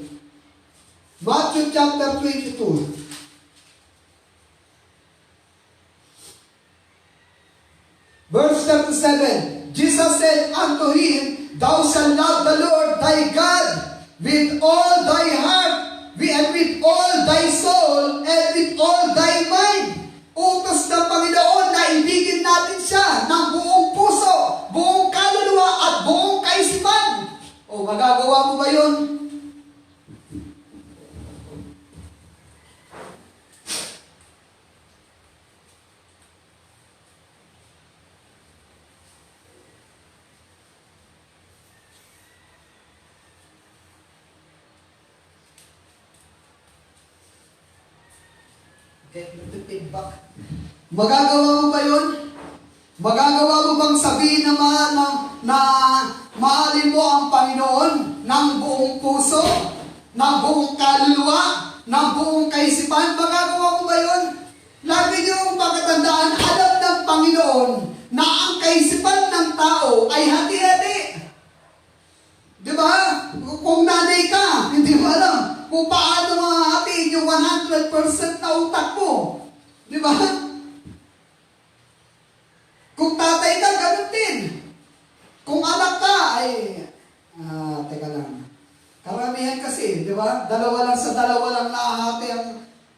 A: Matthew chapter 22. Verse 37. Jesus said unto him, Thou shalt love the Lord thy God with all thy heart, and with all thy soul, and with all thy mind. Utos ng Panginoon na ibigin natin siya ng buong puso, buong kaluluwa, at buong kaisipan. Magagawa mo ba yun? Feedback. Magagawa mo ba yun? Magagawa mo bang sabihin na mahalin mo ang Panginoon ng buong puso, ng buong kaluluwa, ng buong kaisipan? Magagawa mo ba yun? Lagi niyong pagkatandaan, alam ng Panginoon na ang kaisipan ng tao ay hati-hati. Diba? Kung nanay ka, hindi mo alam kung paano mahahatiin yung 100% na utak mo. Diba? Kung tatay ka, ganun din. Kung anak ka, teka lang. Karamihan kasi, di ba? Dalawa lang nahahati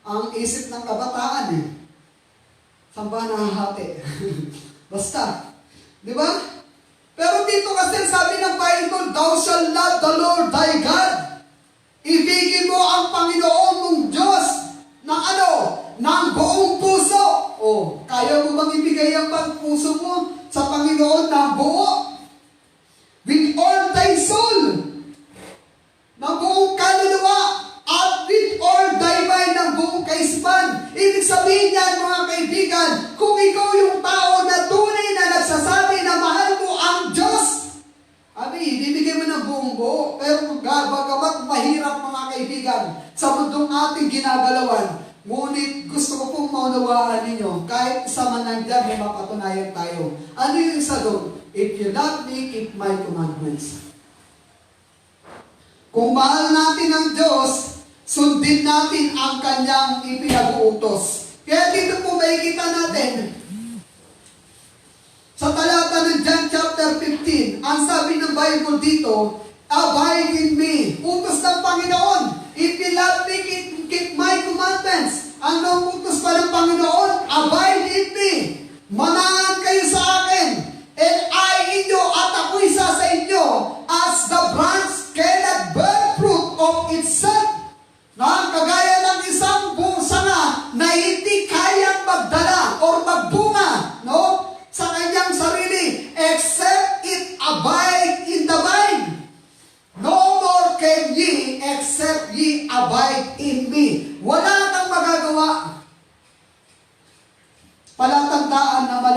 A: ang isip ng kabataan eh. Saan ba nahahati? Basta. Di ba? Pero dito kasi sabi ng Bible, Thou shalt love the Lord thy God. Ibigin mo ang Panginoon mong Diyos ng ng buong puso. Kaya mo bang ibigay ang puso mo sa Panginoon ng buo? With all thy soul, ng buong kaluluwa, at with all thy mind, ng buong kaisipan. Ibig sabihin niyan, mga kaibigan, kung ikaw yung tao na tunay na nagsasabi na mahal mo ang Diyos, bibigay mo ng buong buo. Pero bagamat mahirap, mga kaibigan, sa mundong ating ginagalawan, ngunit gusto ko pong maunawaan ninyo, kahit isa man lang dyan, may mapatunayan tayo. Ano yung isa doon? If you love me, keep my commandments. Kung mahal natin ang Diyos, sundin natin ang Kanyang ipinag-uutos. Kaya dito po makikita natin, sa talata ng John chapter 15, ang sabi ng Bible dito, abide in me. Utos ng Panginoon. If you love me, keep my commandments. Anong utos pa ng Panginoon? Abide in me. Manahan kayo sa akin. And I in you, at ako'y isa sa inyo, as the branch cannot bear fruit of itself. Kagaya ng isang buong sanga na hindi kayang magdala or magbunga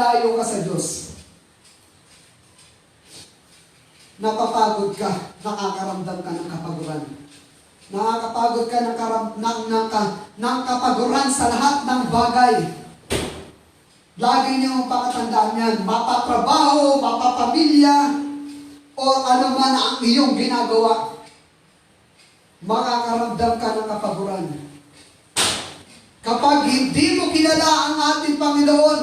A: lumalayo ka sa Diyos, napapagod ka, nakakaramdam ka ng kapaguran. Nakakapagod ka ng kapaguran sa lahat ng bagay. Lagi niyo pakatandaan yan, mapatrabaho, mapapamilya, o ano man ang iyong ginagawa, makakaramdam ka ng kapaguran. Kapag hindi mo kilala ang ating Panginoon,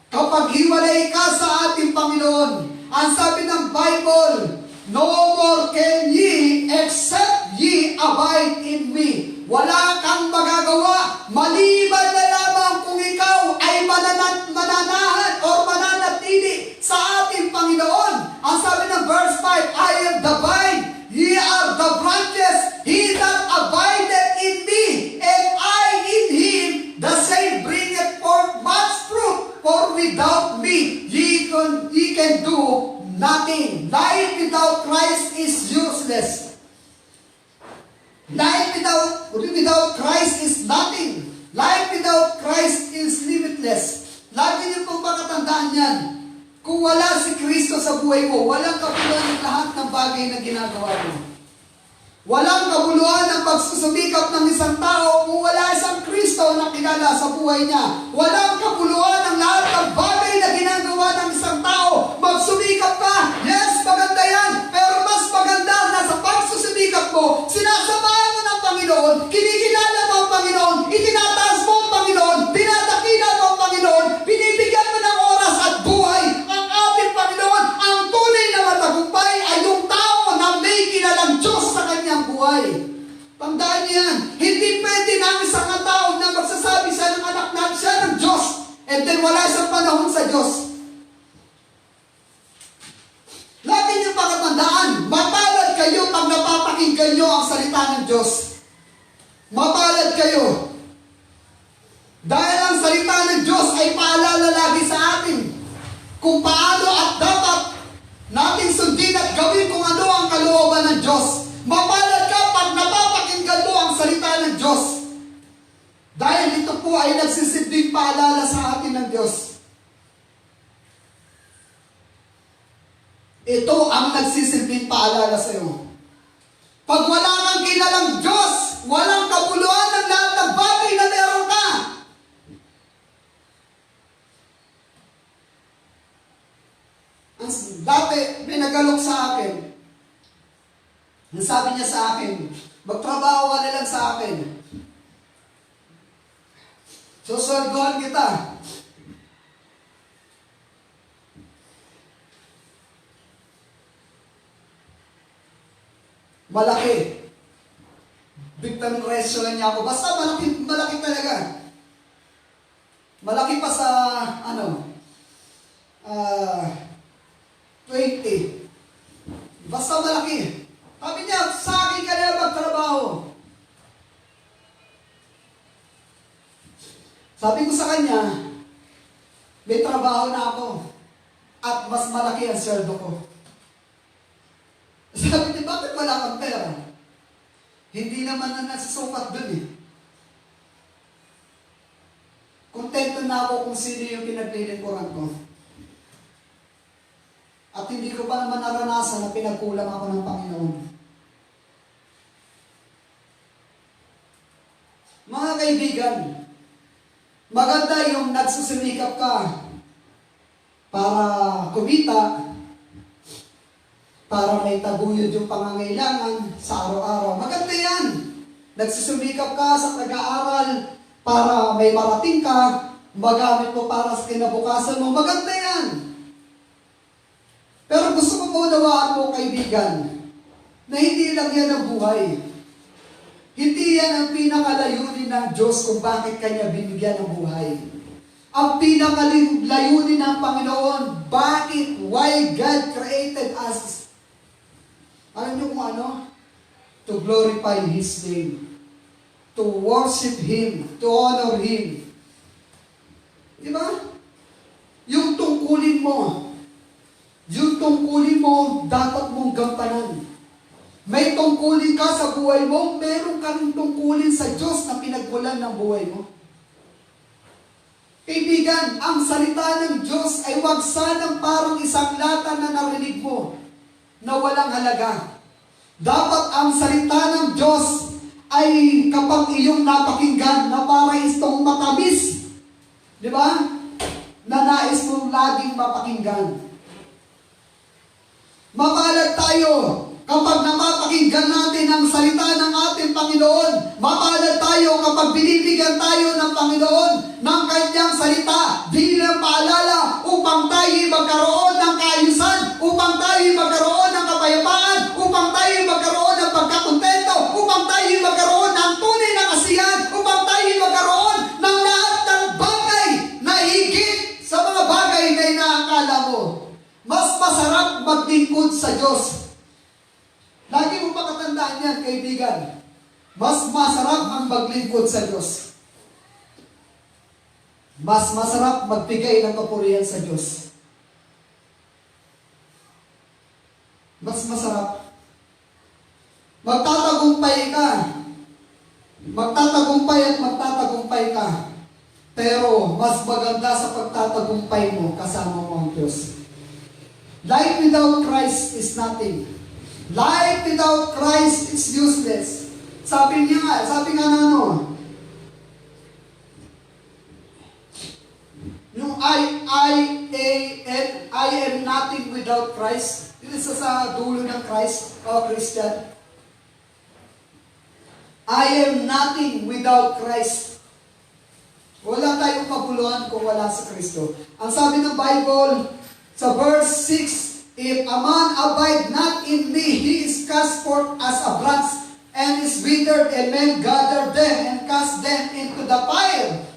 A: kapag hiwalay ka sa ating Panginoon, ang sabi ng Bible, no more can ye except ye abide in me. Wala kang magagawa maliban na lamang kung ikaw ay mananahan o mananatili sa ating Panginoon. Ang sabi ng verse 5, I am the vine, ye are the branches, he that abideth in me, and I in him, the same bringeth forth much fruit, for without me ye can do nothing. Life without Christ is useless. Life without Christ is nothing. Life without Christ is limitless. Lagi niyo pong pakatandaan yan. Kung wala si Kristo sa buhay mo, walang kabuluhan ng lahat ng bagay na ginagawa mo. Walang kabuluhan ng pagsusumikap ng isang tao kung wala isang Kristo na kilala sa buhay niya. Walang kabuluhan ng lahat ng bagay na ginagawa ng isang tao. Magsumikap ka, yes, maganda yan, pero mas maganda na sa pagsusumikap mo, sinasamahan mo ng Panginoon, kinikilala mo ang Panginoon, itinataas mo ang Panginoon, tinatakilan mo ang Panginoon, binibigyan mo ng oras at buhay ang ating Panginoon. Ang tunay na matagumpay ay yung tao na may kilalang Diyos sa kanyang buhay. Tandaan niyo yan. Hindi pwede na ang isang tao na magsasabi siya ng anak na siya ng Diyos and then wala siyang panahon sa Diyos. Lagi niyo pakatandaan, mapalad kayo pag napapakinggan niyo ang salita ng Diyos. Mapalad kayo. Dahil ang salita ng Diyos ay paalala lagi sa atin kung paano at dapat natin sundin at gawin kung ano ang kalooban ng Diyos. Mapalad ka pag napapakinggan mo ang salita ng Diyos. Dahil ito po ay nagsisilbing paalala sa atin ng Diyos. Ito ang nagsisilbing paalala sa iyo. Pag wala kang kilalang Diyos, walang kabuluhan ng lahat ng bagay na meron ka. Dati, may nagalok sa akin. Sabi niya sa akin, magtrabaho ka na lang sa akin. Susunduhan kita. Malaki. Big time ratio lang niya ako. Basta malaki talaga. Malaki pa sa, 20. Basta malaki. Sabi niya, sa akin ka na magtrabaho. Sabi ko sa kanya, may trabaho na ako at mas malaki ang sweldo ko. Sabi niya, bakit wala kang pera? Hindi naman na nasusukat dun eh. Kontento na ako kung sino yung pinaglilingkuran ko. At hindi ko pa naman naranasan na pinagkulang ako ng Panginoon. Mga kaibigan, maganda yung nagsusumikap ka para kumita, para may taguyod yung pangangailangan sa araw-araw. Maganda yan. Nagsusumikap ka sa pag-aaral para may marating ka, magamit mo para sa kinabukasan mo. Maganda yan. Pero gusto ko maunawaan mo, kaibigan, na hindi lang yan ang buhay. Hindi yan ang pinakalayunin ng Diyos kung bakit Kanya binigyan ng buhay. Ang pinakalayunin ng Panginoon, bakit, why God created us. Alam niyo kung ano? To glorify His name. To worship Him. To honor Him. Di ba? Yung tungkulin mo, dapat mong gampanan. May tungkulin ka sa buhay mo, meron kang tungkulin sa Diyos na pinagmulan ng buhay mo. Kaibigan, ang salita ng Diyos ay wag sanang parang isang lata na narinig mo na walang halaga. Dapat ang salita ng Diyos ay kapag iyong napakinggan na parang itong matamis, di ba? Na nais mong laging mapakinggan. Mapalad tayo kapag napapakinggan natin ang salita ng ating Panginoon. Mapalad tayo kapag binibigyan tayo ng Panginoon ng kanyang salita bilang paalala upang tayo magkaroon ng kaayusan, upang tayo magkaroon ng kapayapaan, upang tayo magkaroon ng pagkakontento, upang tayo magkaroon ng tunay na kasiyahan, upang tayo magkaroon ng lahat ng bagay na higit sa mga bagay na inaakala mo. Mas masarap maglingkod sa Diyos. Lagi mo pakatandaan yan, kaibigan. Mas masarap ang maglingkod sa Diyos. Mas masarap magbigay ng papurihan sa Diyos. Mas masarap. Magtatagumpay ka. Magtatagumpay at magtatagumpay ka. Pero mas maganda sa pagtatagumpay mo, kasama mo ang Diyos. Life without Christ is nothing. Life without Christ is useless. Sabi nga na yung I am nothing without Christ. Ito sa dulo ng Christ, o Christian. I am nothing without Christ. Wala tayong kabuluhan kung wala sa Kristo. Ang sabi ng Bible, sa verse 6, if a man abide not in me, he is cast forth as a branch, and is withered, and men gather them, and cast them into the fire,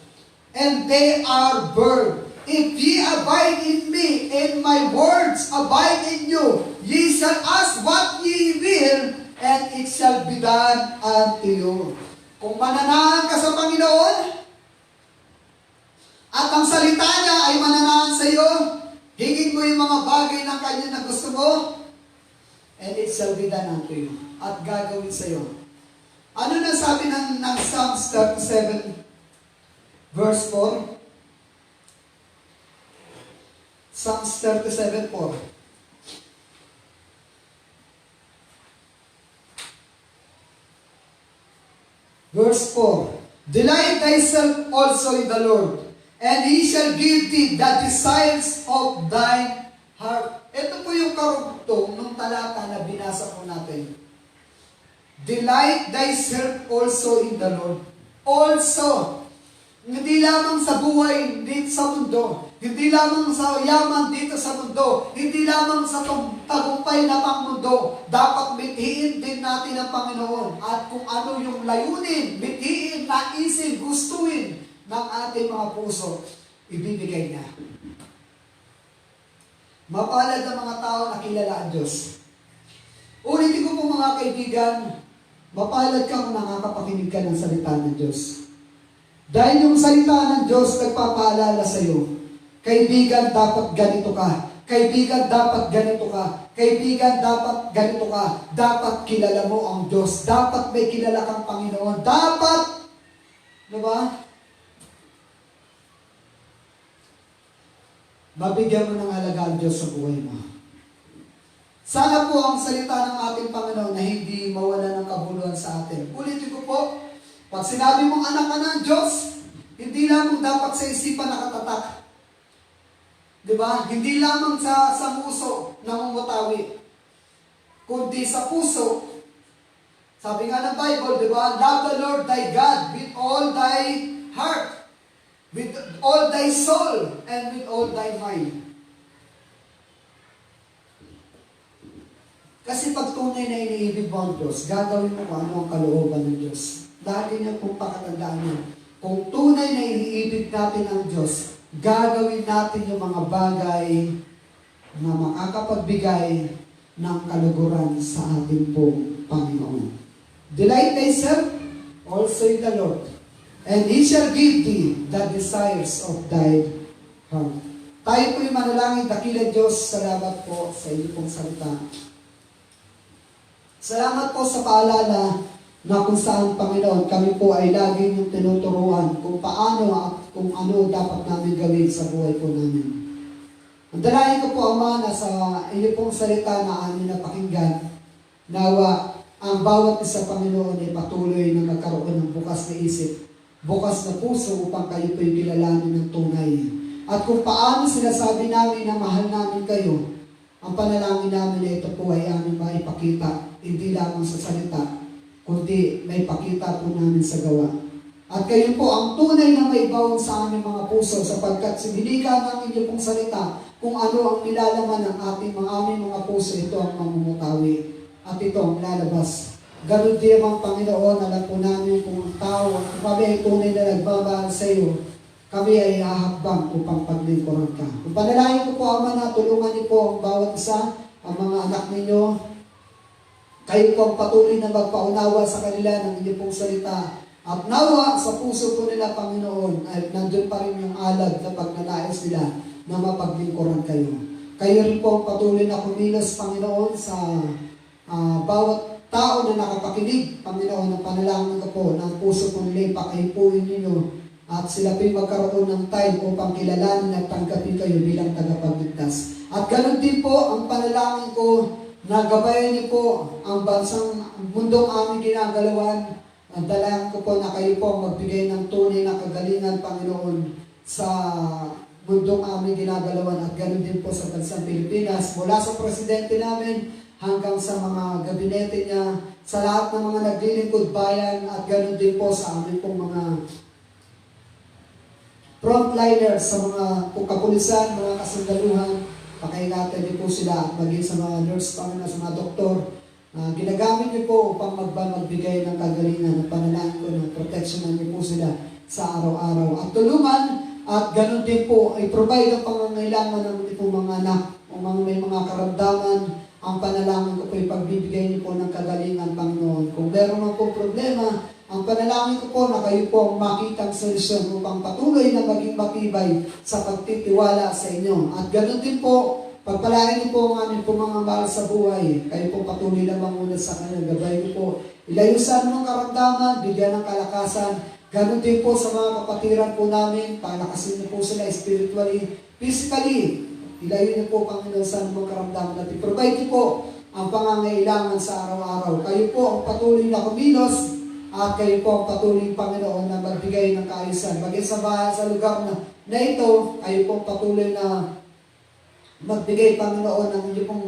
A: and they are burned. If ye abide in me, and my words abide in you, ye shall ask what ye will, and it shall be done unto you. Kung mananahan ka sa Panginoon, at ang salita niya ay mananahan sa iyo, hingin mo yung mga bagay ng kanya na gusto mo, and it shall be done unto you. At gagawin sa iyo. Ano na sabi ng Psalms 37, verse 4? Psalms 37, 4. Verse 4. Delight thyself also in the Lord, and He shall give thee the desires of thine heart. Ito po yung karugtong ng talata na binasa po natin. Delight thyself also in the Lord. Also, hindi lamang sa buhay dito sa mundo, hindi lamang sa yaman dito sa mundo, hindi lamang sa tagumpay na pangmundo, dapat mithiin din natin ang Panginoon at kung ano yung layunin, mithiin, naisin, gustuin ng ating mga puso, ibibigay niya. Mapalad ang mga tao na kilala ang Diyos. Ulitin ko po mga kaibigan, mapalad ka kung nakakapakinig ka ng salita ng Diyos. Dahil yung salita ng Diyos nagpapaalala sa iyo, kaibigan, dapat ganito ka. Kaibigan, dapat ganito ka. Kaibigan, dapat ganito ka. Dapat kilala mo ang Diyos. Dapat may kilala kang Panginoon. Dapat, diba? Mabigyan mo ng halaga ang Diyos sa buhay mo. Sana po ang salita ng ating Panginoon na hindi mawala ng kabuluhan sa atin. Ulitin ko po, pag sinabi mong anak ka ng Diyos, hindi lamang dapat sa isipan nakatatak. Diba? Hindi lamang sa puso namumutawi, kundi sa puso. Sabi nga ng Bible, diba? Love the Lord thy God with all thy heart, with all thy soul, and with all thy mind. Kasi pag tunay na iniibig mo ang Diyos, gagawin mo kung ano ang kalooban ng Diyos. Lagi niya kung pakatandaan niya. Kung tunay na iniibig natin ang Diyos, gagawin natin yung mga bagay na makakapagbigay ng kaluguran sa ating pong Panginoon. Delight thyself also in the Lord, and He shall give thee the desires of thy heart. Tayo po'y manalangin, dakilang Diyos, salamat po sa inyo pong salita. Salamat po sa paalala na kung saan, Panginoon, kami po ay laging yung tinuturuan kung paano kung ano dapat namin gawin sa buhay po namin. Ang dalangin ko po, Ama, na sa inyo pong salita na amin na pakinggan, nawa ang bawat isa, Panginoon, ay patuloy na magkaroon ng bukas na isip, bukas na puso upang kayo po'y kilalanin ng tunay. At kung paano sinasabi namin na mahal namin kayo, ang panalangin namin na ito po ay aming maipakita, hindi lamang sa salita, kundi may pakita po namin sa gawa. At kayo po ang tunay na may bawang sa aming mga puso, sapagkat sinilika namin niyo pong salita kung ano ang nilalaman ng aming mga puso, ito ang mamumutawi. At ito ang lalabas. Ganun din ang Panginoon, alam po namin kung ang tao at kami ay tunay na nagmamahal sa iyo, kami ay ahakbang upang paglingkuran ka. Kung panalangin ko po, Ama, na tulungan niyo po ang bawat isa, ang mga anak ninyo, kayo po ang patuloy na magpaunawa sa kanila ng inyong pong salita. At nawa sa puso po nila, Panginoon, ay nandun pa rin yung alag na pagnanais nila na mapaglingkuran kayo. Kayo rin po ang patuloy na kumilos, Panginoon, sa bawat tao na nakapakinig, Panginoon, ang panalangin ko po, ng puso po nila ipakahipuin ninyo at sila po'y magkaroon ng time upang kilalanin at tanggapin kayo bilang tagapagligtas. At ganoon din po ang panalangin ko na gabayan niyo po ang bansang mundong aming ginagalawan. Ang dalangin ko po na kayo po ang magbigay ng tunay na kagalingan, Panginoon, sa mundong aming ginagalawan at ganoon din po sa bansang Pilipinas, mula sa presidente namin hanggang sa mga gabinete niya, sa lahat ng mga naglilingkod bayan at ganoon din po sa amin pong mga frontliners, sa mga kapulisan, mga kasundaluhan, pakaingatan niyo po sila at maging sa mga nurse, Panginoon, sa mga doktor. Ginagamit niyo po upang magbigay ng kagalingan at panalangin ko na proteksyonan niyo po sila sa araw-araw. At tulungan at ganoon din po ay provide ang pangangailangan ng mga anak o may mga karamdaman. Ang panalangin ko po ay pagbibigay niyo po ng kagalingan, Panginoon. Kung meron man po problema, ang panalangin ko po na kayo po ang makitang solusyon upang patuloy na maging matibay sa pagtitiwala sa inyo. At ganoon din po, pagpalain niyo po ang aming po mga mahal sa buhay. Kayo po patuloy na mangunat sa kanya. Gabay niyo po, ilayusan mo ang karamdaman, bigyan ng kalakasan. Ganoon din po sa mga kapatiran po namin, palakasin niyo po sila spiritually, physically. Ilayo niyo po, Panginoon, sa anumang karamdaman at i-provide niyo po ang pangangailangan sa araw-araw. Kayo po ang patuloy na kumilos at kayo po ang patuloy, Panginoon, na magbigay ng kaayusan. Maging sa lugar na ito, kayo po ang patuloy na magbigay, Panginoon, ng inyong pong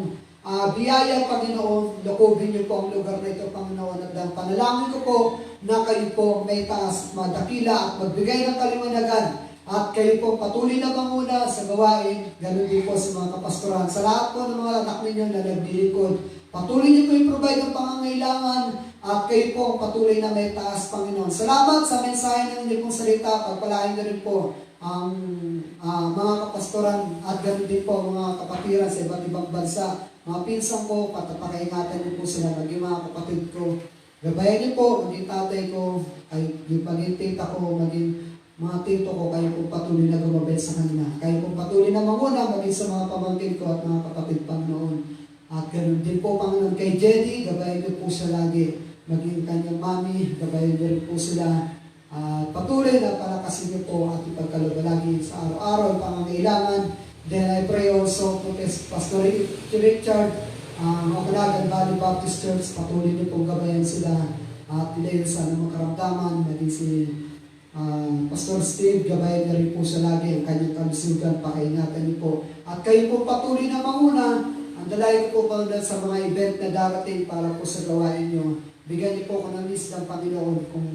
A: biyaya, Panginoon. Lukubin niyo po ang lugar na ito, Panginoon. At ang panalangin ko po na kayo po may taas, madakila at magbigay ng kaliwanagan. At kayo po patuloy na manguna sa gawain, ganoon din po sa mga kapastoran. Sa lahat po ng mga anak ninyo na nagdilikod, patuloy niyo po i-provide ang pangangailangan at kayo po ang patuloy na may taas, Panginoon. Salamat sa mensahe ng inyong pong salita. Pagpalain na rin po ang mga kapastoran at ganoon din po ang mga kapatiran sa iba't ibang bansa. Mga pinsan ko, patapakaingatan niyo po sila, maging mga kapatid ko. Gabayan niyo po, maging tatay ko, maging tita ko, maging mga tito ko, kayo po patuloy na gumabay sa kanila. Kayo po patuloy na manguna, maging sa mga pamangkin ko at mga kapatid, Panginoon. At ganoon din po, Panginoon, kay Jenny, gabayan niyo po siya lagi. Maging kanyang mami, gabayan niyo rin po sila. Patuloy na palakasin niyo po at ipagkaloob lagi sa araw-araw ang pangangailangan. Then I pray also po kay Pastor Richard, Okanagan Valley Baptist Church, patuloy niyo pong gabayan sila at ilayo sa anumang karamdaman, maging si Pastor Steve, gabayan na rin po siya lagi ang kanyang kalusugan, pakaingatan niyo po. At kayo po patuloy na manguna, ang dalay ko po sa mga event na darating para po sa gawain niyo. Bigyan niyo po ako ng list ng Panginoon kung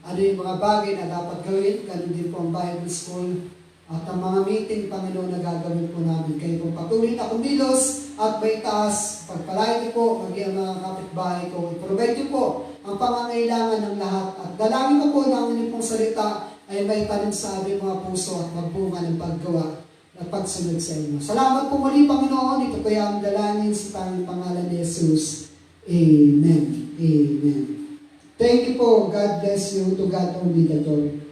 A: ano yung mga bagay na dapat gawin. Ganun din po ang Bible School at ang mga meeting, Panginoon, na gagawin po namin. Kayo po patuloy na kumilos at may taas. Pagpalain niyo po, maging ang mga kapitbahay ko. I-provide niyo po ang pangangailangan ng lahat. At dalangin ko po na ang inyong pong salita ay may tanim sa aming mga puso at magbunga ng paggawa at pagsunod sa inyo. Salamat po muli, Panginoon. Ito po yung dalangin sa tanging pangalan ni Jesus. Amen. Amen. Thank you po. God bless you. To God only the glory.